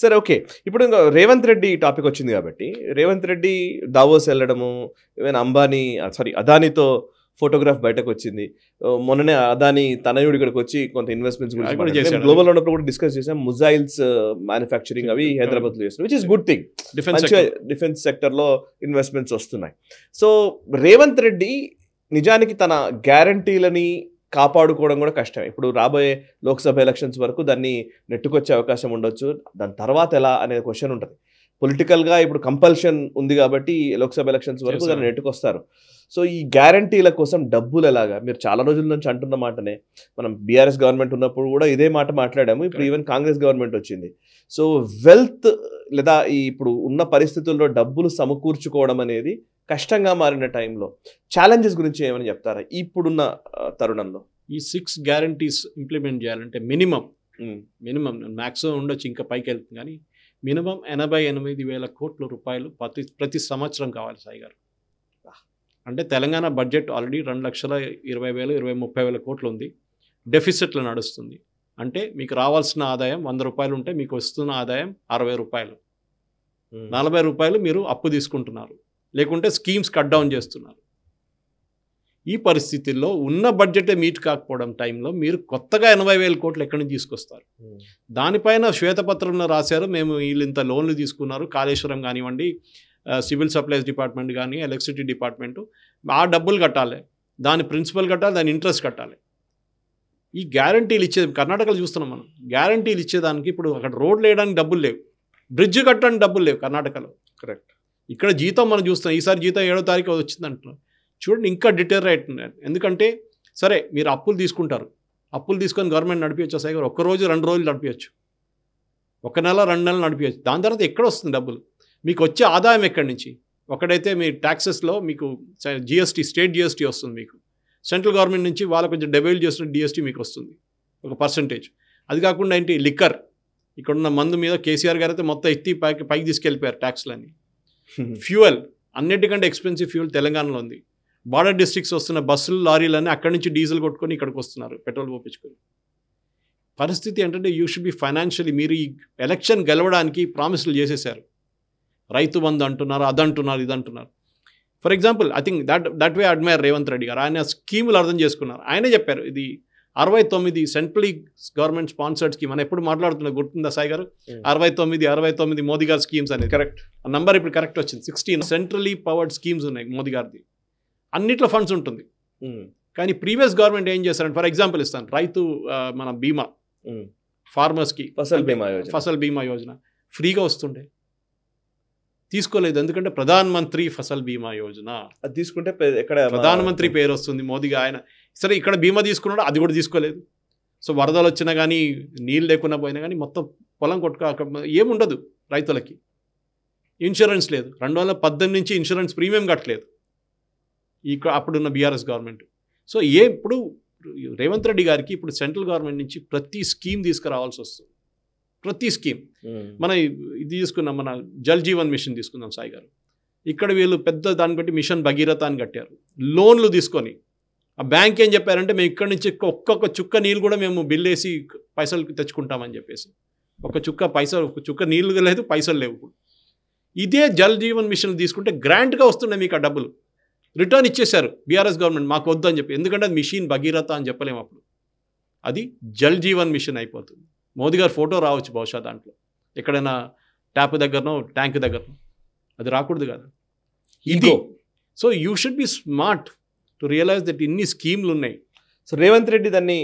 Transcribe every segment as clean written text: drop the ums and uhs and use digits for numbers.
సరే ఓకే. ఇప్పుడు ఇంక రేవంత్ రెడ్డి టాపిక్ వచ్చింది కాబట్టి, రేవంత్ రెడ్డి దావోస్ వెళ్ళడము, ఈవెన్ అంబానీ అదానీతో ఫోటోగ్రాఫ్ బయటకొచ్చింది. మొన్ననే అదానీ తనయుడు ఇక్కడికొచ్చి కొంత ఇన్వెస్ట్‌మెంట్స్ గురించి అది కూడా మాట్లాడారు. మేము చేశాడు. గ్లోబల్‌లో ఉన్నప్పుడు కూడా డిస్కస్ చేసాం. మిసైల్స్ మ్యానుఫ్యాక్చరింగ్ అవి హైదరాబాద్‌లో చేస్తున్నారు. Which is good thing. Defence మంచిగా డిఫెన్స్ సెక్టర్‌లో ఇన్వెస్ట్‌మెంట్స్ వస్తున్నాయి. సో రేవంత్ రెడ్డి నిజానికి తన గ్యారంటీలని కాపాడుకోవడం కూడా కష్టం. ఇప్పుడు రాబోయే లోక్సభ ఎలక్షన్స్ వరకు దాన్ని నెట్టుకొచ్చే అవకాశం ఉండొచ్చు. దాని తర్వాత ఎలా అనే క్వశ్చన్ ఉంటది. పొలిటికల్‌గా ఇప్పుడు కంపల్షన్ ఉంది కాబట్టి లోక్సభ ఎలక్షన్స్ వరకు దాన్ని నెట్టుకొస్తారు. సో ఈ గ్యారంటీల కోసం డబ్బులు ఎలాగా? మీరు చాలా రోజుల నుంచి అంటున్న మాటనే. మనం బీఆర్ఎస్ గవర్నమెంట్ ఉన్నప్పుడు కూడా ఇదే మాట మాట్లాడాము. ఇప్పుడు ఈవెన్ కాంగ్రెస్ గవర్నమెంట్ వచ్చింది. సో వెల్త్ లేదా ఈ ఇప్పుడు ఉన్న పరిస్థితుల్లో డబ్బులు సమకూర్చుకోవడం అనేది కష్టంగా మారిన టైంలో ఛాలెంజెస్ గురించి ఏమని చెప్తారా ఇప్పుడున్న తరుణంలో? ఈ 6 గ్యారంటీస్ ఇంప్లిమెంట్ చేయాలంటే మినిమం మ్యాక్సిమం ఉండొచ్చు, ఇంకా పైకి వెళ్తుంది, కానీ మినిమం 88,000 కోట్ల రూపాయలు ప్రతి సంవత్సరం కావాలి సాయి గారు. అంటే తెలంగాణ బడ్జెట్ ఆల్రెడీ 2,20,000 20,000 కోట్లు ఉంది. డెఫిసిట్లో నడుస్తుంది. అంటే మీకు రావాల్సిన ఆదాయం 100 రూపాయలు ఉంటే మీకు వస్తున్న ఆదాయం 60 రూపాయలు. 40 రూపాయలు మీరు అప్పు తీసుకుంటున్నారు, లేకుంటే స్కీమ్స్ కట్ డౌన్ చేస్తున్నారు. ఈ పరిస్థితుల్లో ఉన్న బడ్జెటే మీట్ కాకపోవడం టైంలో మీరు కొత్తగా 80,000 కోట్లు ఎక్కడి నుంచి తీసుకొస్తారు? దానిపైన శ్వేతపత్రంలో రాశారు, మేము వీళ్ళు ఇంత లోన్లు తీసుకున్నారు, కాళేశ్వరం కానివ్వండి, సివిల్ సప్లైస్ డిపార్ట్మెంట్ కానీ, ఎలక్ట్రిసిటీ డిపార్ట్మెంటు, ఆ డబ్బులు కట్టాలి, దాని ప్రిన్సిపల్ కట్టాలి, దాని ఇంట్రెస్ట్ కట్టాలి. ఈ గ్యారంటీలు ఇచ్చేది కర్ణాటకలో చూస్తున్నాం మనం. గ్యారంటీలు ఇచ్చేదానికి ఇప్పుడు అక్కడ రోడ్లు వేయడానికి డబ్బులు లేవు, బ్రిడ్జ్ కట్టడానికి డబ్బులు లేవు కర్ణాటకలో. కరెక్ట్. ఇక్కడ జీతం మనం చూస్తాం, ఈసారి జీతం 7వ తారీఖు వచ్చింది అంటున్నారు. చూడండి, ఇంకా డిటెరరేట్ ఉన్నారు. ఎందుకంటే సరే మీరు అప్పులు తీసుకుంటారు, అప్పులు తీసుకొని గవర్నమెంట్ నడిపించచ్చు సార్, ఒక్క రోజు 2 రోజులు నడిపించచ్చు, 1 నెల 2 నెలలు నడిపించచ్చు. దాని తర్వాత ఎక్కడ వస్తుంది డబ్బులు? మీకు వచ్చే ఆదాయం ఎక్కడి నుంచి? ఒకడైతే మీ ట్యాక్సెస్లో మీకు జిఎస్టీ, స్టేట్ జిఎస్టీ వస్తుంది, మీకు సెంట్రల్ గవర్నమెంట్ నుంచి వాళ్ళ కొంచెం డెవైల్ చేసిన డిఎస్టీ మీకు వస్తుంది ఒక పర్సంటేజ్. అది కాకుండా ఏంటి, లిక్కర్, ఇక్కడున్న మందు మీద కేసీఆర్ గారు అయితే మొత్తం ఎత్తి పైకి తీసుకెళ్ళిపోయారు ట్యాక్స్లన్నీ. ఫ్యూయల్, అన్నిటికంటే ఎక్స్పెన్సివ్ ఫ్యూయల్ తెలంగాణలో ఉంది. బార్డర్ డిస్ట్రిక్ట్స్ వస్తున్న బస్సులు, లారీలన్నీ అక్కడి నుంచి డీజిల్ కొట్టుకొని ఇక్కడికి వస్తున్నారు, పెట్రోల్ పోపించుకొని. పరిస్థితి ఏంటంటే యూ షుడ్ బి ఫైనాన్షియలీ, మీరు ఈ ఎలక్షన్ గెలవడానికి ప్రామిస్లు చేసేసారు. రైతు బంధు అంటున్నారు, అదంటున్నారు, ఇదంటున్నారు. For example I think that way admire Revanth Reddy గారు. ఆయన స్కీములు అర్థం చేసుకున్నారు. ఆయనే చెప్పారు ఇది 69 సెంట్రలీ గవర్నమెంట్ స్పాన్సర్డ్ స్కీమ్ అని ఎప్పుడు మాట్లాడుతున్నారు, గుర్తుందా సాయి గారు? 69 మోదీ గారి స్కీమ్స్ అనేది. కరెక్ట్, ఆ నంబర్ ఇప్పుడు కరెక్ట్ వచ్చింది. 16 సెంట్రలీ పవర్డ్ స్కీమ్స్ ఉన్నాయి మోదీ గారిది. అన్నిట్లో ఫండ్స్ ఉంటుంది. కానీ ప్రీవియస్ గవర్నమెంట్ ఏం చేశారంటే, ఫర్ ఎగ్జాంపుల్ ఇస్తాను, రైతు మన బీమా, ఫార్మర్స్కి ఫసల్ బీమా యోజన ఫ్రీగా వస్తుండే, తీసుకోలేదు. ఎందుకంటే ప్రధాన్ మంత్రి ఫసల్ బీమా యోజన అది తీసుకుంటే ఎక్కడ ప్రధానమంత్రి పేరు వస్తుంది, మోదీగా ఆయన. సరే ఇక్కడ బీమా తీసుకున్నాడు, అది కూడా తీసుకోలేదు. సో వరదలు వచ్చినా కానీ, నీళ్ళు లేకుండా పోయినా కానీ మొత్తం పొలం ఏముండదు రైతులకి. ఇన్సూరెన్స్ లేదు, 2018 నుంచి ఇన్సూరెన్స్ ప్రీమియం కట్టలేదు అప్పుడున్న బీఆర్ఎస్ గవర్నమెంట్. సో ఇప్పుడు రేవంత్ రెడ్డి గారికి ఇప్పుడు సెంట్రల్ గవర్నమెంట్ నుంచి ప్రతి స్కీమ్ తీసుకురావాల్సి వస్తుంది. ప్రతి స్కీమ్, మన ఇది తీసుకున్నాం, మన జల్ జీవన్ మిషన్ తీసుకుందాం సాయి గారు. ఇక్కడ వీళ్ళు పెద్ద దాన్ని బట్టి మిషన్ భగీరథ అని కట్టారు, లోన్లు తీసుకొని. ఆ బ్యాంక్ ఏం చెప్పారంటే, మేము ఇక్కడి నుంచి ఒక్కొక్క చుక్క నీళ్ళు కూడా మేము బిల్ వేసి పైసలు తెచ్చుకుంటామని చెప్పేసి. ఒక చుక్క నీళ్ళు లేదు, పైసలు లేవు. ఇదే జల్ జీవన్ మిషన్ తీసుకుంటే గ్రాంట్గా వస్తున్నాయి మీకు ఆ డబ్బులు. రిటర్న్ ఇచ్చేశారు బీఆర్ఎస్ గవర్నమెంట్, మాకు వద్దు అని చెప్పి. ఎందుకంటే అది మిషన్ భగీరథ అని చెప్పలేము అప్పుడు, అది జల్ జీవన్ మిషన్ అయిపోతుంది. మోదీ గారు ఫోటో రావచ్చు బహుశా దాంట్లో, ఎక్కడైనా ట్యాప్ దగ్గరనో ట్యాంక్ దగ్గరనో, అది రాకూడదు కదా ఇది. So you should be smart to realise that ఇన్ని స్కీమ్లు ఉన్నాయి. సో రేవంత్ రెడ్డి దాన్ని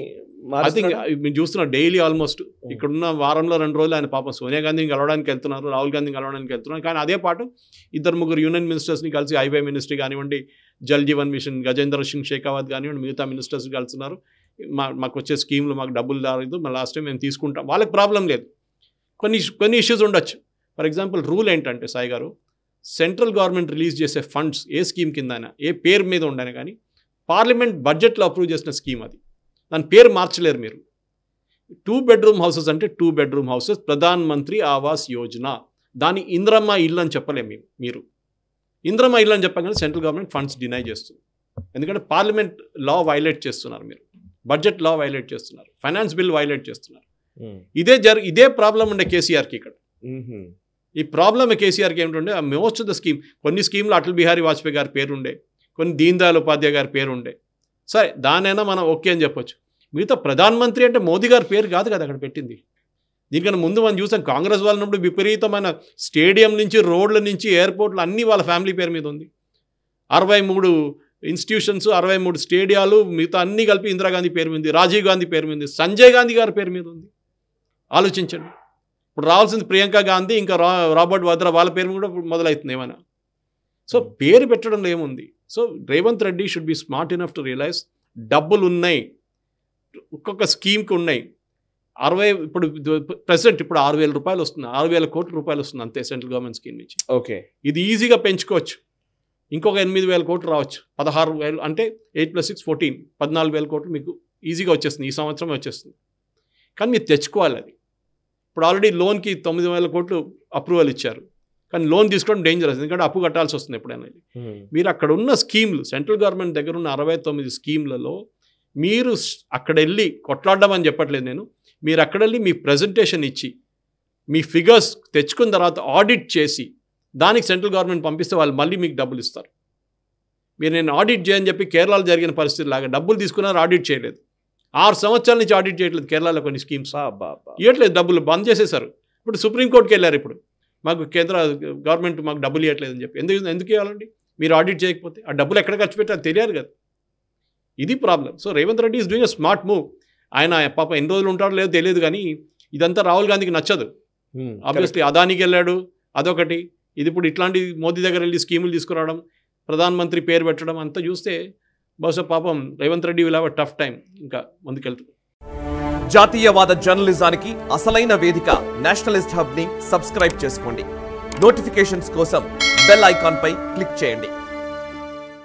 ఐ థింక్ మీరు చూస్తున్నారు డైలీ ఆల్మోస్ట్. ఇక్కడున్న వారంలో 2 రోజులు ఆయన పాపం సోనియా గాంధీని కలవడానికి వెళ్తున్నారు, రాహుల్ గాంధీని కలవడానికి వెళ్తున్నారు. కానీ అదే పాటు 2-3 యూనియన్ మినిస్టర్స్ని కలిసి, హైవే మినిస్ట్రీ కానివ్వండి, జల్ జీవన్ మిషన్ గజేంద్ర సింగ్ షేకావత్ కానివ్వండి, మిగతా మినిస్టర్స్ కలుస్తున్నారు. మాకు వచ్చే స్కీమ్లు మాకు డబ్బులు రాలేదు, మా లాస్ట్ టైం మేము తీసుకుంటాం. వాళ్ళకి ప్రాబ్లం లేదు, కొన్ని ఇష్యూస్ ఉండొచ్చు. ఫర్ ఎగ్జాంపుల్ రూల్ ఏంటంటే సాయి గారు, సెంట్రల్ గవర్నమెంట్ రిలీజ్ చేసే ఫండ్స్ ఏ స్కీమ్ కింద అయినా, ఏ పేరు మీద ఉండని కానీ, పార్లమెంట్ బడ్జెట్లో అప్రూవ్ చేసిన స్కీమ్ అది, దాని పేరు మార్చలేరు మీరు. 2 బెడ్రూమ్ హౌసెస్ అంటే 2 బెడ్రూమ్ హౌసెస్, ప్రధాన్ మంత్రి ఆవాస్ యోజన, దాని ఇంద్రమ్మ ఇల్లు అని చెప్పలేము మీరు. ఇంద్రమ్మ ఇల్లు అని చెప్పగానే సెంట్రల్ గవర్నమెంట్ ఫండ్స్ డినై చేస్తుంది. ఎందుకంటే పార్లమెంట్ లా వైలేట్ చేస్తున్నారు మీరు, బడ్జెట్ లా వైలేట్ చేస్తున్నారు, ఫైనాన్స్ బిల్ వైలేట్ చేస్తున్నారు. ఇదే ప్రాబ్లం ఉండే కేసీఆర్కి ఇక్కడ. ఈ ప్రాబ్లమ్ కేసీఆర్కి ఏమిటంటే మోస్ట్ ఆఫ్ ద స్కీమ్, కొన్ని స్కీమ్లు అటల్ బిహారీ వాజ్పేయి గారి పేరుండే, కొన్ని దీన్ దయాళ్ ఉపాధ్యాయ గారి పేరుండే, సరే దానైనా మనం ఓకే అని చెప్పొచ్చు. మిగతా ప్రధానమంత్రి అంటే మోదీ గారి పేరు కాదు కదా అక్కడ పెట్టింది. దీనికన్నా ముందు మనం చూసాం కాంగ్రెస్ వాళ్ళనప్పుడు విపరీతమైన స్టేడియం నుంచి, రోడ్ల నుంచి, ఎయిర్పోర్ట్లు అన్నీ వాళ్ళ ఫ్యామిలీ పేరు మీద ఉంది. 63 ఇన్స్టిట్యూషన్స్, 63 స్టేడియాలు, మిగతా అన్నీ కలిపి ఇందిరాగాంధీ పేరు మీద ఉంది, రాజీవ్ గాంధీ పేరు మీద ఉంది, సంజయ్ గాంధీ గారి పేరు మీద ఉంది. ఆలోచించండి. ఇప్పుడు రావాల్సింది ప్రియాంక గాంధీ, ఇంకా రాబర్ట్ వాద్రా, వాళ్ళ పేరు కూడా మొదలవుతుంది ఏమైనా. సో పేరు పెట్టడంలో ఏముంది? So Revanth Reddy should be smart enough to realise డబ్బులు ఉన్నాయి, ఒక్కొక్క స్కీమ్కి ఉన్నాయి. ఇప్పుడు ప్రెసెంట్ ఇప్పుడు 6,000 రూపాయలు వస్తుంది, 6,000 కోట్ల రూపాయలు వస్తుంది అంతే సెంట్రల్ గవర్నమెంట్ స్కీమ్ నుంచి. ఓకే, ఇది ఈజీగా పెంచుకోవచ్చు, ఇంకొక 8,000 కోట్లు రావచ్చు, 16,000 అంటే 8 + 6 14, 14,000 కోట్లు మీకు ఈజీగా వచ్చేస్తుంది, ఈ సంవత్సరమే వచ్చేస్తుంది. కానీ మీరు తెచ్చుకోవాలి అది. ఇప్పుడు ఆల్రెడీ లోన్కి 9,000 కోట్లు అప్రూవల్ ఇచ్చారు, కానీ లోన్ తీసుకోవడం డేంజరస్, ఎందుకంటే అప్పు కట్టాల్సి వస్తుంది ఎప్పుడైనా. మీరు అక్కడ ఉన్న స్కీమ్లు, సెంట్రల్ గవర్నమెంట్ దగ్గర ఉన్న 69 స్కీమ్లలో మీరు అక్కడ వెళ్ళి కొట్లాడడం అని చెప్పట్లేదు నేను, మీరు అక్కడ వెళ్ళి మీ ప్రజెంటేషన్ ఇచ్చి మీ ఫిగర్స్ తెచ్చుకున్న తర్వాత ఆడిట్ చేసి దానికి సెంట్రల్ గవర్నమెంట్ పంపిస్తే వాళ్ళు మళ్ళీ మీకు డబ్బులు ఇస్తారు. మీరు నేను ఆడిట్ చేయని చెప్పి కేరళలో జరిగిన పరిస్థితి లాగా డబ్బులు తీసుకున్నారు, ఆడిట్ చేయలేదు. 6 సంవత్సరాల నుంచి ఆడిట్ చేయట్లేదు కేరళలో కొన్ని స్కీమ్స్, ఇవ్వట్లేదు, డబ్బులు బంద్ చేసేసారు. ఇప్పుడు సుప్రీంకోర్టుకి వెళ్ళారు, ఇప్పుడు మాకు కేంద్ర గవర్నమెంట్ మాకు డబ్బులు ఇవ్వట్లేదని చెప్పి. ఎందుకు ఇవ్వాలండి? మీరు ఆడిట్ చేయకపోతే ఆ డబ్బులు ఎక్కడ ఖర్చు పెట్టారు తెలియదు కదా. ఇది problem. So Revanth Reddy is doing a smart move. ఆయన పాప ఎన్ని రోజులు ఉంటాడో లేదో తెలియదు, కానీ ఇదంతా రాహుల్ గాంధీకి నచ్చదు. ఆబ్వియస్లీ అదానికి వెళ్ళాడు, అదొకటి. ఇది ఇప్పుడు ఇట్లాంటి మోదీ దగ్గర వెళ్ళి స్కీములు తీసుకురావడం, ప్రధానమంత్రి పేరు పెట్టడం అంతా చూస్తే బహుశా పాపం Revanth Reddy will have a tough time ఇంకా ముందుకెళ్తుంది. జాతీయవాద జర్నలిజానికి అసలైన వేదిక నేషనలిస్ట్ హబ్ ని సబ్స్క్రైబ్ చేసుకోండి. నోటిఫికేషన్స్ కోసం బెల్ ఐకాన్ పై క్లిక్ చేయండి.